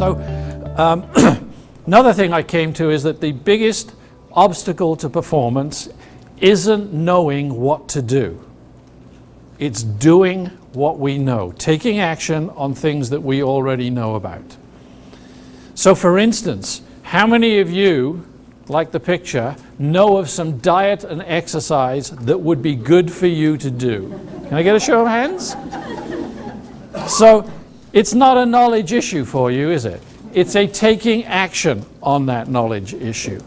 So another thing I came to is that the biggest obstacle to performance isn't knowing what to do. It's doing what we know, taking action on things that we already know about. So for instance, how many of you, like the picture, know of some diet and exercise that would be good for you to do? Can I get a show of hands? So it's not a knowledge issue for you, is it? It's a taking action on that knowledge issue.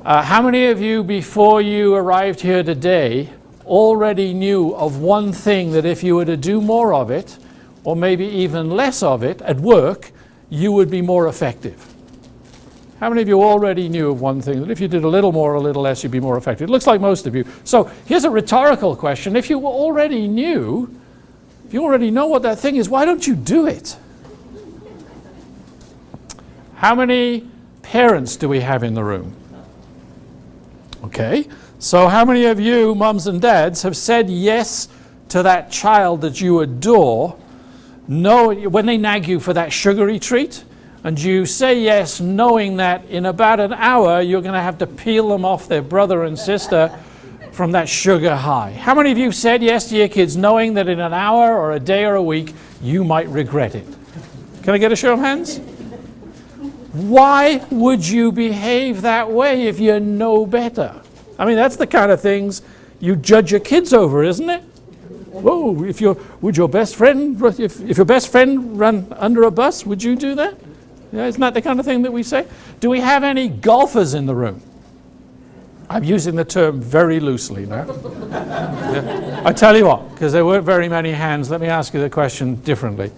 How many of you, before you arrived here today, already knew of one thing that if you were to do more of it, or maybe even less of it at work, you would be more effective? How many of you already knew of one thing that if you did a little more or a little less, you'd be more effective? It looks like most of you. So here's a rhetorical question. If you already knew, if you already know what that thing is, why don't you do it? How many parents do we have in the room? Okay. So how many of you, mums and dads, have said yes to that child that you adore, when they nag you for that sugary treat, and you say yes knowing that in about an hour you're going to have to peel them off their brother and sister from that sugar high? How many of you said yes to your kids knowing that in an hour or a day or a week you might regret it? Can I get a show of hands? Why would you behave that way if you know better? I mean, that's the kind of things you judge your kids over, isn't it? Whoa, would your best friend, if your best friend ran under a bus, would you do that? Yeah, isn't that the kind of thing that we say? Do we have any golfers in the room? I'm using the term very loosely now. Yeah. I tell you what, because there weren't very many hands, let me ask you the question differently.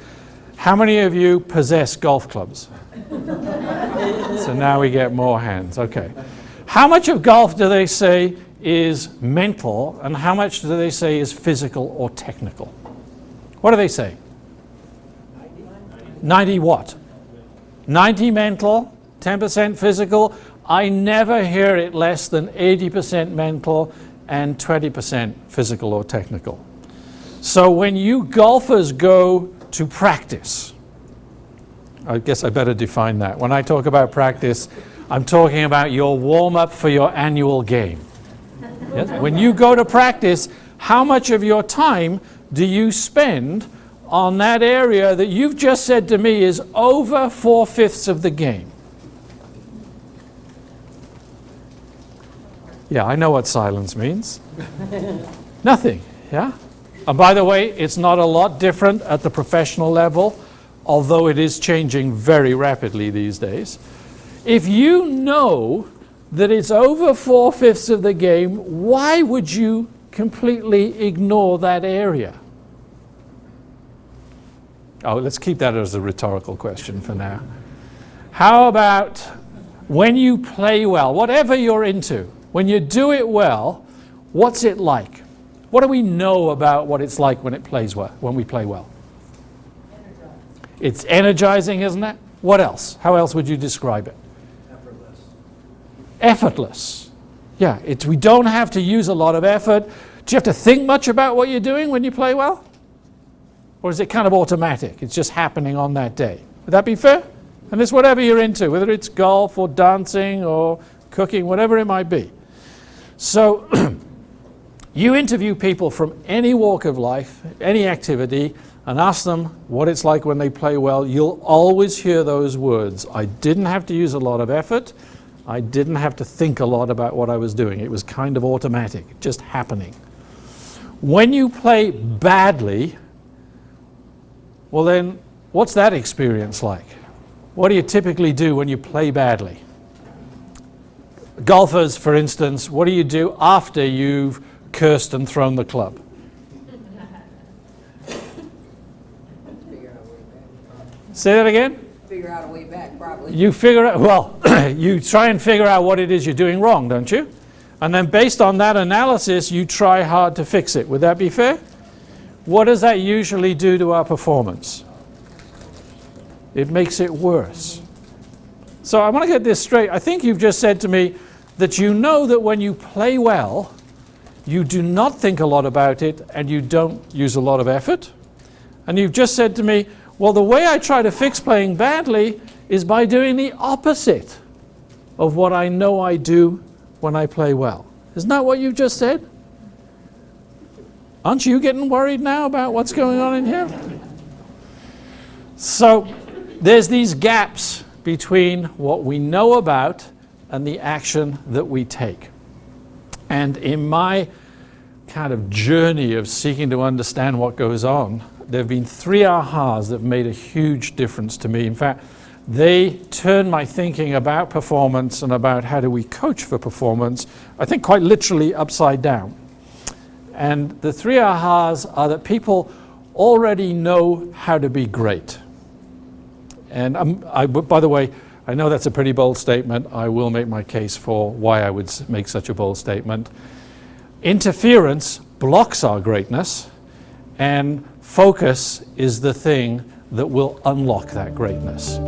How many of you possess golf clubs? So now we get more hands, okay. How much of golf do they say is mental, and how much do they say is physical or technical? What do they say? 90 what? 90 mental, 10% physical. I never hear it less than 80% mental and 20% physical or technical. So when you golfers go to practice, I guess I better define that. When I talk about practice, I'm talking about your warm-up for your annual game. Yes? When you go to practice, how much of your time do you spend on that area that you've just said to me is over 4/5 of the game? Yeah, I know what silence means. Nothing, yeah? And by the way, it's not a lot different at the professional level, although it is changing very rapidly these days. If you know that it's over 4/5 of the game, why would you completely ignore that area? Oh, let's keep that as a rhetorical question for now. How about when you play well, whatever you're into, when you do it well, what's it like? What do we know about what it's like when it plays well, when we play well? It's energizing, isn't it? What else? How else would you describe it? Effortless. Effortless. Yeah, we don't have to use a lot of effort. Do you have to think much about what you're doing when you play well? Or is it kind of automatic? It's just happening on that day. Would that be fair? And it's whatever you're into, whether it's golf or dancing or cooking, whatever it might be. So you interview people from any walk of life, any activity, and ask them what it's like when they play well. You'll always hear those words. I didn't have to use a lot of effort. I didn't have to think a lot about what I was doing. It was kind of automatic, just happening. When you play badly, well then, what's that experience like? What do you typically do when you play badly? Golfers, for instance, what do you do after you've cursed and thrown the club? Say that again? Figure out a way back, probably. You figure out, well, you try and figure out what it is you're doing wrong, don't you? And then based on that analysis, you try hard to fix it. Would that be fair? What does that usually do to our performance? It makes it worse. So I want to get this straight. I think you've just said to me that you know that when you play well, you do not think a lot about it and you don't use a lot of effort. And you've just said to me, Well, the way I try to fix playing badly is by doing the opposite of what I know I do when I play well. Isn't that what you just said? Aren't you getting worried now about what's going on in here? So there's these gaps between what we know about and the action that we take. And in my kind of journey of seeking to understand what goes on, there have been 3 ahas that have made a huge difference to me. In fact, they turned my thinking about performance and about how do we coach for performance, I think quite literally upside down. And the 3 ahas are that people already know how to be great. And by the way, I know that's a pretty bold statement. I will make my case for why I would make such a bold statement. Interference blocks our greatness, and focus is the thing that will unlock that greatness.